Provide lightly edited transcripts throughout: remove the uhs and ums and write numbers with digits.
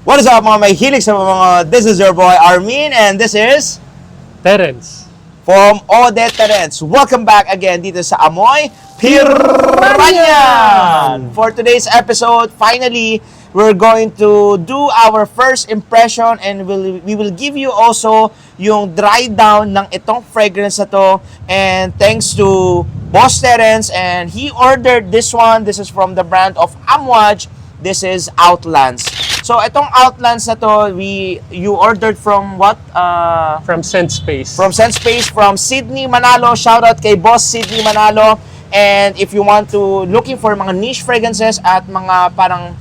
What is up mga may hilig sa mga, this is your boy Armin and this is Terence. from Odette Terence. Welcome back again dito sa Amoy Piranyan! For today's episode, finally, we're going to do our first impression and we will give you also yung dry down ng itong fragrance na to. And thanks to Boss Terence, and he ordered this one. This is from the brand of Amouage. This is Outlands. So itong Outlands na to, you ordered from what? From Scent Space. From Scent Space, from Sydney Manalo. Shoutout kay Boss Sydney Manalo. And if you want to, looking for mga niche fragrances at mga parang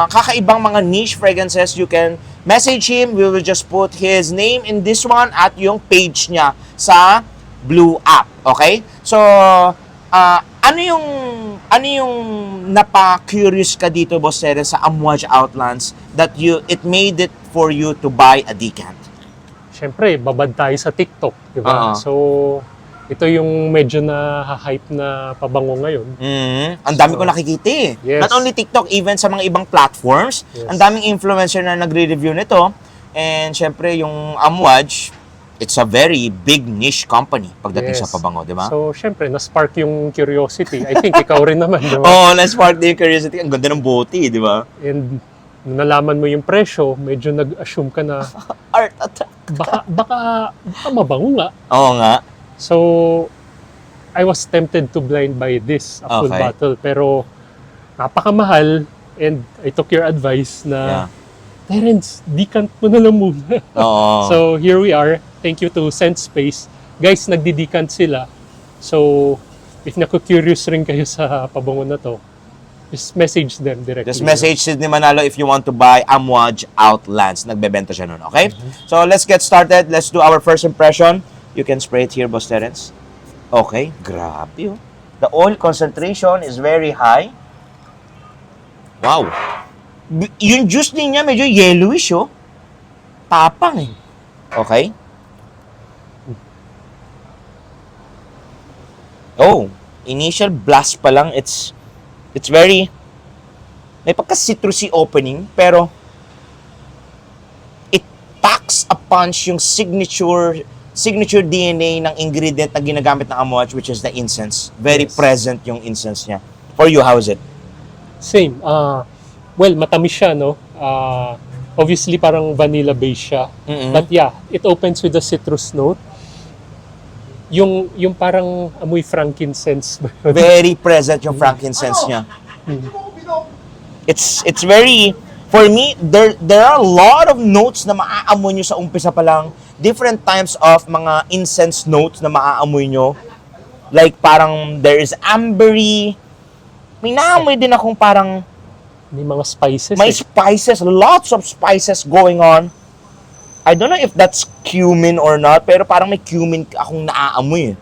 kakaibang mga niche fragrances, you can message him. We will just put his name in this one at yung page niya sa Blue app. Okay? So, ano yung napa-curious ka dito, Boss Terence, sa Amouage Outlands that it made it for you to buy a decant? Siyempre, babad tayo sa TikTok, di ba? So, ito yung medyo na-hype na pabango ngayon. Ang dami ko nakikita eh. Yes. Not only TikTok, even sa mga ibang platforms. Yes. Ang daming influencer na nagre-review nito. And syempre, yung Amouage, it's a very big niche company pagdating sa pabango, di ba? So, siyempre, na-spark yung curiosity. I think ikaw rin naman, di ba? Oo, na-spark din yung curiosity. Ang ganda ng bote, di ba? And nung nalaman mo yung presyo, medyo nag-assume ka na Art attack. baka mabango nga. Oo nga. So, I was tempted to blind buy this, a full Okay. bottle. Pero, napakamahal and I took your advice na, Terence, decant mo na lang muna. Oo. So, here we are. Thank you to Scent Space. Guys, nagdi-decant sila. So, if naku-curious rin kayo sa pabango na to, just message them directly. Just message Sydney Manalo if you want to buy Amouage Outlands. Nagbebenta siya nun, okay? So, let's get started. Let's do our first impression. You can spray it here, Boss Terence. Okay, grabe oh. The oil concentration is very high. Wow. Yung juice niya medyo yellowish oh. Tapang eh. Okay. Oh, initial blast pa lang, it's very, may pagka-citrusy opening, pero it packs a punch yung signature DNA ng ingredient na ginagamit ng Amouage, which is the incense. Very Yes. present yung incense niya. For you, how is it? Same. Well, matamis siya, no? Obviously, parang vanilla base siya. Mm-mm. But yeah, it opens with a citrus note. Yung parang amoy frankincense. Very present yung frankincense niya. It's very, for me, there are a lot of notes na maaamoy nyo sa umpisa pa lang. Different types of mga incense notes na maaamoy nyo. Like parang there is ambery. May naamoy din akong parang May mga spices. may spices, lots of spices going on. I don't know if that's cumin or not, pero parang may cumin akong naaamoy.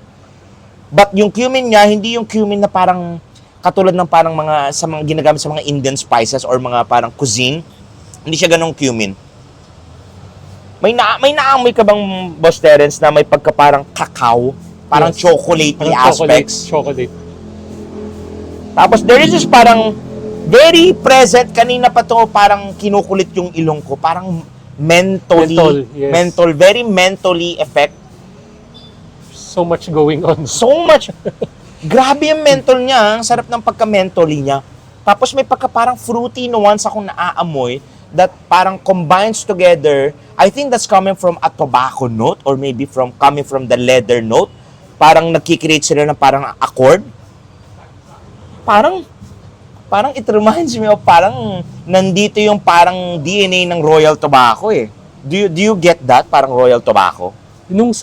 But yung cumin niya, hindi yung cumin na parang katulad ng parang sa mga ginagamit sa mga Indian spices or mga parang cuisine. Hindi siya ganong cumin. May naamoy ka bang, Boss Terence, na may pagka parang cacao, parang Yes. chocolatey Parang aspects? Chocolate. Tapos there is this parang very present, kanina pa to parang kinukulit yung ilong ko, parang Menthol, yes. menthol, very mentally effect. So much going on. So much. Grabe yung menthol niya, ang sarap ng pagka-mentally niya. Tapos may pagka parang fruity nuance akong naaamoy that parang combines together. I think that's coming from a tobacco note or maybe coming from the leather note. Parang nagkikreate sila ng parang accord. Parang it reminds me of parang nandito yung parang DNA ng Royal Tobacco eh. Do you get that? Parang Royal Tobacco? Nung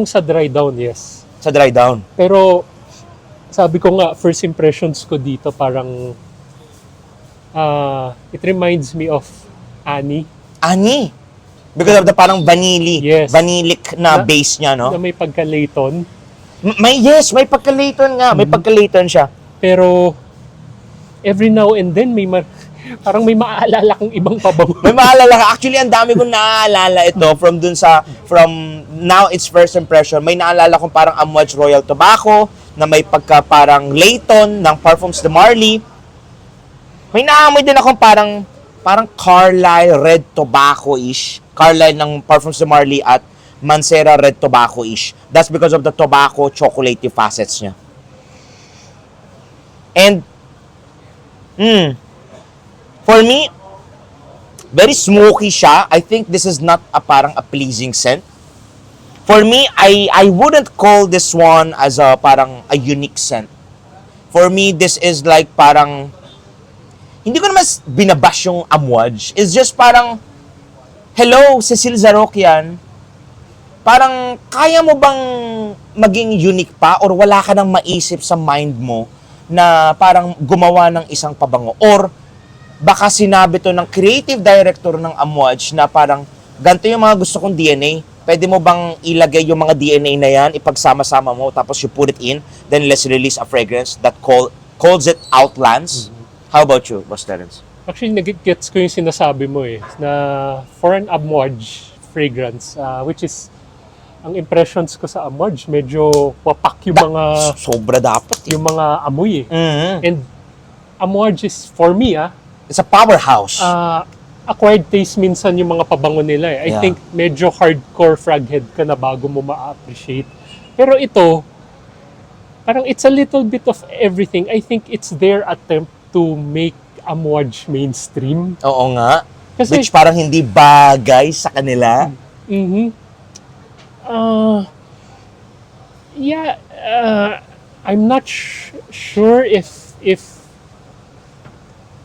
sa dry down, yes. Sa dry down. Pero, sabi ko nga, first impressions ko dito parang, it reminds me of Annie. Ani. Because of the parang Yes. vanillic na base niya, no? Na may pagka-Layton. May pagka-Layton nga. May pagka-Layton siya. Pero, every now and then, parang may maaalala kang ibang pabango. May maalala ka. Actually, ang dami kong naaalala ito from now its first impression. May naalala kong parang Amouage Royal Tobacco na may pagka parang Layton ng Parfums de Marly. May naamoy din akong parang parang Carlyle Red Tobacco-ish. Carlyle ng Parfums de Marly at Mancera Red Tobacco-ish. That's because of the tobacco chocolatey facets niya. And, for me, very smoky siya. I think this is not a parang a pleasing scent. For me, I wouldn't call this one as a parang a unique scent. For me, this is like parang, hindi ko naman binabash yung Amouage. It's just parang, hello, Cecile Zarokian. Parang, kaya mo bang maging unique pa or wala ka nang maisip sa mind mo na parang gumawa ng isang pabango? Or baka sinabi to ng creative director ng Amouage na parang, ganito yung mga gusto kong DNA. Pwede mo bang ilagay yung mga DNA na yan, ipagsama-sama mo, tapos you put it in, then let's release a fragrance that calls it Outlands? How about you, Boss Terence? Actually, nag-gets ko yung sinasabi mo na for an Amouage fragrance, which is, ang impressions ko sa Amouage, medyo wapak yung mga... Sobra dapat. Yung mga amoy Mm-hmm. And Amouage is, for me, It's a powerhouse. acquired taste minsan yung mga pabango nila. I Yeah. think medyo hardcore fraghead ka na bago mo ma-appreciate. Pero ito, parang it's a little bit of everything. I think it's their attempt to make Amouage mainstream. Oo nga. Kasi, Which parang hindi bagay sa kanila. I'm not sure if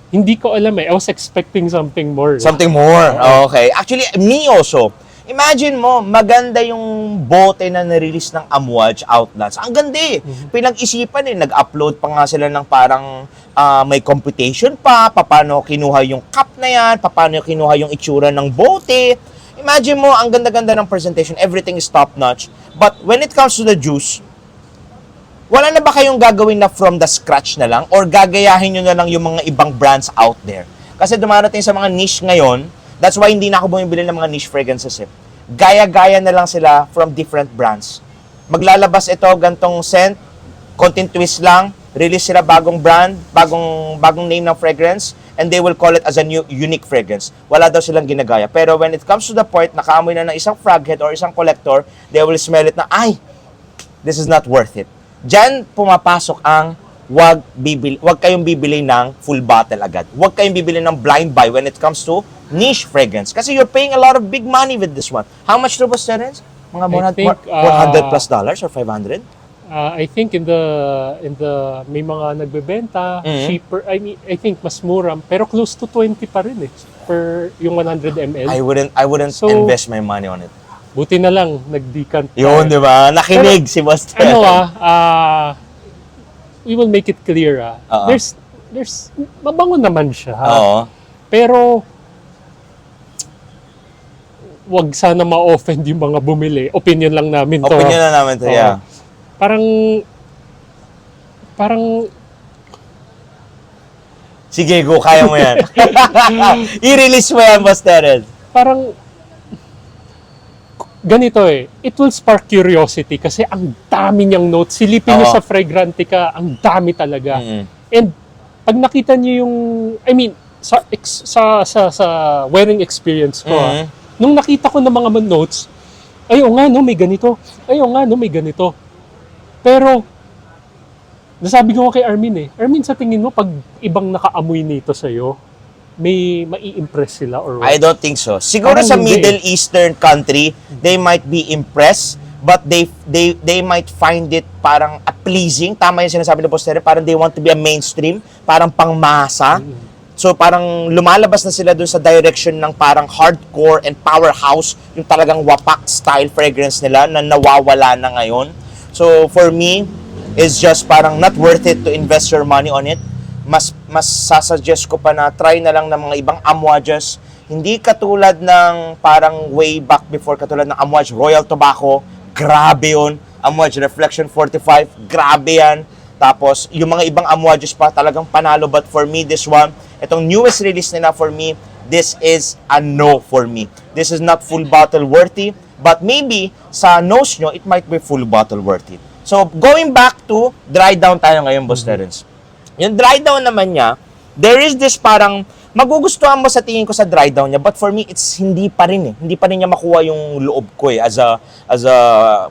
hindi ko alam I was expecting something more. Something more. Okay. Actually, me also. Imagine mo, maganda yung bote na nirelease ng Amouage Outlands. Ang ganda eh. Pinag-isipan nag-upload pa nga sila ng parang may computation pa, paano kinuha yung cup na yan, paano kinuha yung itsura ng bote. Imagine mo, ang ganda-ganda ng presentation, everything is top-notch. But when it comes to the juice, wala na ba kayong gagawin na from the scratch na lang or gagayahin nyo na lang yung mga ibang brands out there? Kasi dumarating sa mga niche ngayon, that's why hindi na ako bumibili ng mga niche fragrances eh. Gaya-gaya na lang sila from different brands. Maglalabas ito, gantong scent, konting twist lang, release sila bagong brand, bagong name ng fragrance, and they will call it as a new unique fragrance. Wala daw silang ginagaya. Pero when it comes to the point, nakaamoy na ng isang fraghead or isang collector, they will smell it na, ay, this is not worth it. Diyan pumapasok ang wag kayong bibili ng full bottle agad. Wag kayong bibili ng blind buy when it comes to niche fragrance. Kasi you're paying a lot of big money with this one. How much to, Boss Terence? Mga $100 plus or 500? I think in the may mga nagbebenta cheaper. I think mas mura pero close to 20 pa rin per yung 100 ml. I wouldn't So, invest my money on it. Buti na lang nag-decant. Yun, di ba? Nakinig si Boss Terence. We will make it clear. There's mabango naman siya. Oo. Pero wag sana ma-offend yung mga bumili. Opinion lang namin to. Opinion na namin to, yeah. Parang Sige, go, kaya mo yan. I-release mo yan, Boss Terence. parang ganito it will spark curiosity kasi ang dami niyang notes. Silipin niyo sa Fragrantica, ang dami talaga. And pag nakita niyo yung, sa wearing experience ko, nung nakita ko ng mga notes, ayaw nga no, may ganito. Ayaw nga no, may ganito. Pero, nasabi ko kay Armin Armin, sa tingin mo, pag ibang nakaamoy nito sa'yo, may mai-impress sila or what? I don't think so. Siguro Parang sa hindi Middle Eastern country, they might be impressed, but they might find it parang pleasing. Tama yung sinasabi ni Boss Terence, parang they want to be a mainstream, parang pangmasa. So parang lumalabas na sila dun sa direction ng parang hardcore and powerhouse, yung talagang wapak style fragrance nila na nawawala na ngayon. So for me, it's just parang not worth it to invest your money on it. Mas sasuggest ko pa na try na lang ng mga ibang Amouages. Hindi katulad ng parang way back before, katulad ng Amouage Royal Tobacco. Grabe yun. Amouage Reflection 45. Grabe yan. Tapos, yung mga ibang Amouages pa talagang panalo. But for me, this one, itong newest release nila for me, this is a no for me. This is not full bottle worthy. But maybe, sa nose nyo, it might be full bottle worthy. So, going back to dry down tayo ngayon, Boss Terence. Yung dry down naman niya, there is this parang magugustuhan mo sa tingin ko sa dry down niya, but for me it's hindi pa rin eh. Hindi pa rin niya makuha yung loob ko eh as a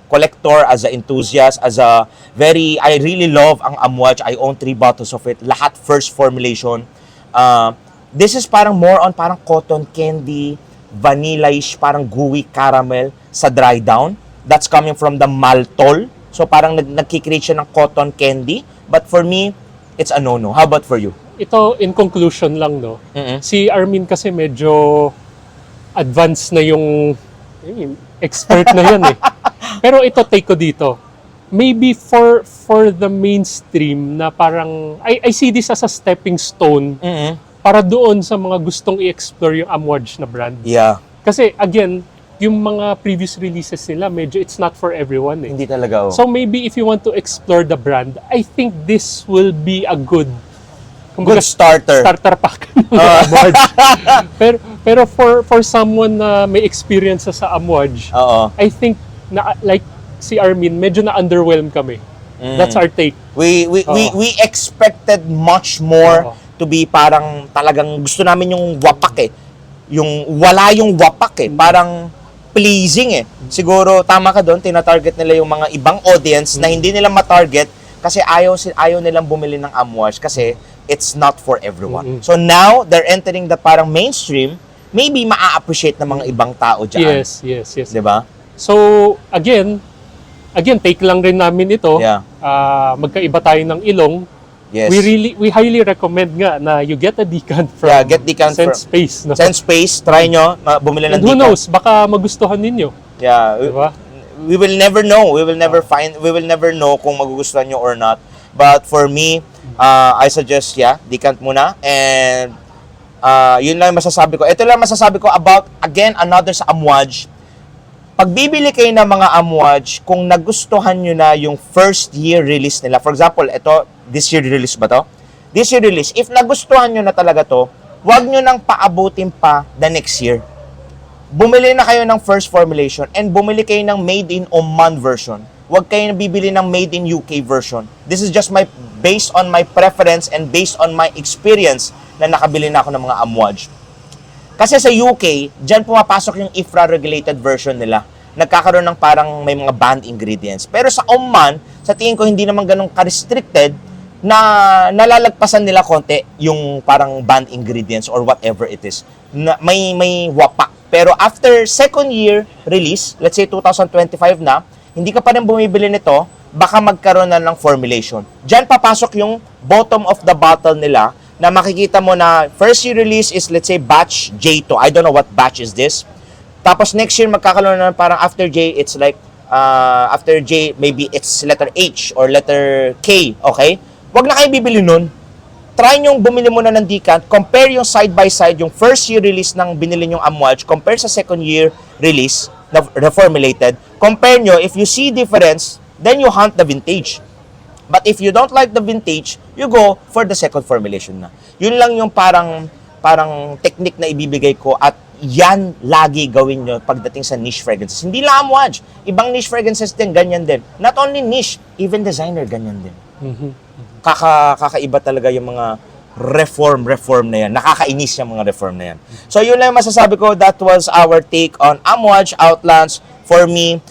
collector, as a enthusiast, I really love ang Amouage. I own 3 bottles of it. Lahat first formulation. This is parang more on parang cotton candy, vanilla-ish, parang gooey caramel sa dry down. That's coming from the maltol. So parang nagkikreate siya ng cotton candy. But for me, it's a no-no. How about for you? Ito, in conclusion lang, no? Si Armin kasi medyo advanced na yung expert na yan eh. Pero ito, take ko dito. Maybe for the mainstream na parang, I see this as a stepping stone para doon sa mga gustong i-explore yung Amouage na brand. Yeah. Kasi, again, yung mga previous releases nila, medyo it's not for everyone eh. Hindi talaga. Oh. So maybe if you want to explore the brand, I think this will be a good starter pack ng Amouage. pero for someone na may experience sa Amouage, Oo. I think na like si Armin, medyo na underwhelmed kami. That's our take. We expected much more to be parang talagang gusto namin yung wapak eh. Yung wala yung wapak eh. Parang pleasing eh. Siguro tama ka doon, tina-target nila yung mga ibang audience na hindi nila ma-target kasi ayaw nilang bumili ng Amouage kasi it's not for everyone. So now, they're entering the parang mainstream, maybe maa-appreciate ng mga ibang tao dyan. Yes. Diba? So, again, take lang rin namin ito. Yeah. Magkaiba tayo ng ilong. Yes. We highly recommend nga na you get a decant from get decant Sense Space. No? Sense Space, try nyo, bumili ng And who decant. knows, baka magustuhan ninyo. Yeah. Diba? We will never know. We will never know kung magugustuhan nyo or not. But for me, I suggest, decant muna. And yun lang masasabi ko. Ito lang masasabi ko about, again, another sa Amouage. Pag bibili kayo ng mga Amouage, kung nagustuhan nyo na yung first year release nila, for example, ito, this year release ba to? This year release, if nagustuhan nyo na talaga to, wag nyo nang paabutin pa the next year. Bumili na kayo ng first formulation and bumili kayo ng made in Oman version. Huwag kayo bibili ng made in UK version. This is just based on my preference and based on my experience na nakabili na ako ng mga Amouage. Kasi sa UK, dyan pumapasok yung IFRA-regulated version nila. Nagkakaroon ng parang may mga banned ingredients. Pero sa Oman, sa tingin ko hindi naman ganun ka-restricted na nalalagpasan nila konti yung parang banned ingredients or whatever it is. Na may wapak. Pero after second year release, let's say 2025 na, hindi ka pa rin bumibili nito, baka magkaroon na ng formulation. Diyan papasok yung bottom of the bottle nila na makikita mo na first year release is let's say batch J2. I don't know what batch is this. Tapos next year magkakaroon na parang after J, it's like after J, maybe it's letter H or letter K, okay? Wag na kayo bibili nun. Try nyong bumili muna ng decant, compare yung side by side, yung first year release ng binili nyong Amouage, compare sa second year release na reformulated. Compare nyo, if you see difference, then you hunt the vintage. But if you don't like the vintage, you go for the second formulation na. Yun lang yung parang technique na ibibigay ko at yan lagi gawin nyo pagdating sa niche fragrances. Hindi lang Amouage. Ibang niche fragrances din, ganyan din. Not only niche, even designer, ganyan din. Kakaiba talaga yung mga reform na yan. Nakakainis yung mga reform na yan. So yun lang yung masasabi ko. That was our take on Amouage Outlands. For me,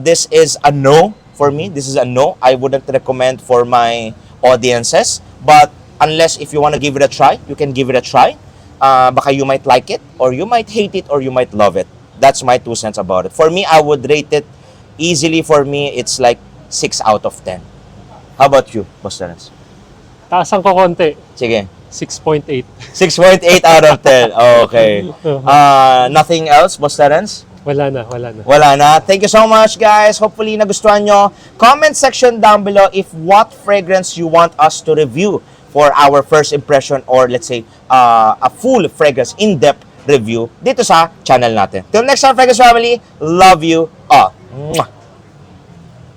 this is a no. For me, this is a no. I wouldn't recommend for my audiences. But unless if you want to give it a try, you can give it a try. Baka you might like it, or you might hate it, or you might love it. That's my 2 cents about it. For me, I would rate it easily. For me, it's like 6 out of 10. How about you, Boss Terence? Taasan ko konti. Sige. 6.8. 6.8 out of 10. Okay. Nothing else, Boss Terence? Wala na. Wala na. Thank you so much, guys. Hopefully, nagustuhan nyo. Comment section down below if what fragrance you want us to review for our first impression or let's say, a full fragrance in-depth review dito sa channel natin. Till next time, Fragrance Family. Love you all. Mwah!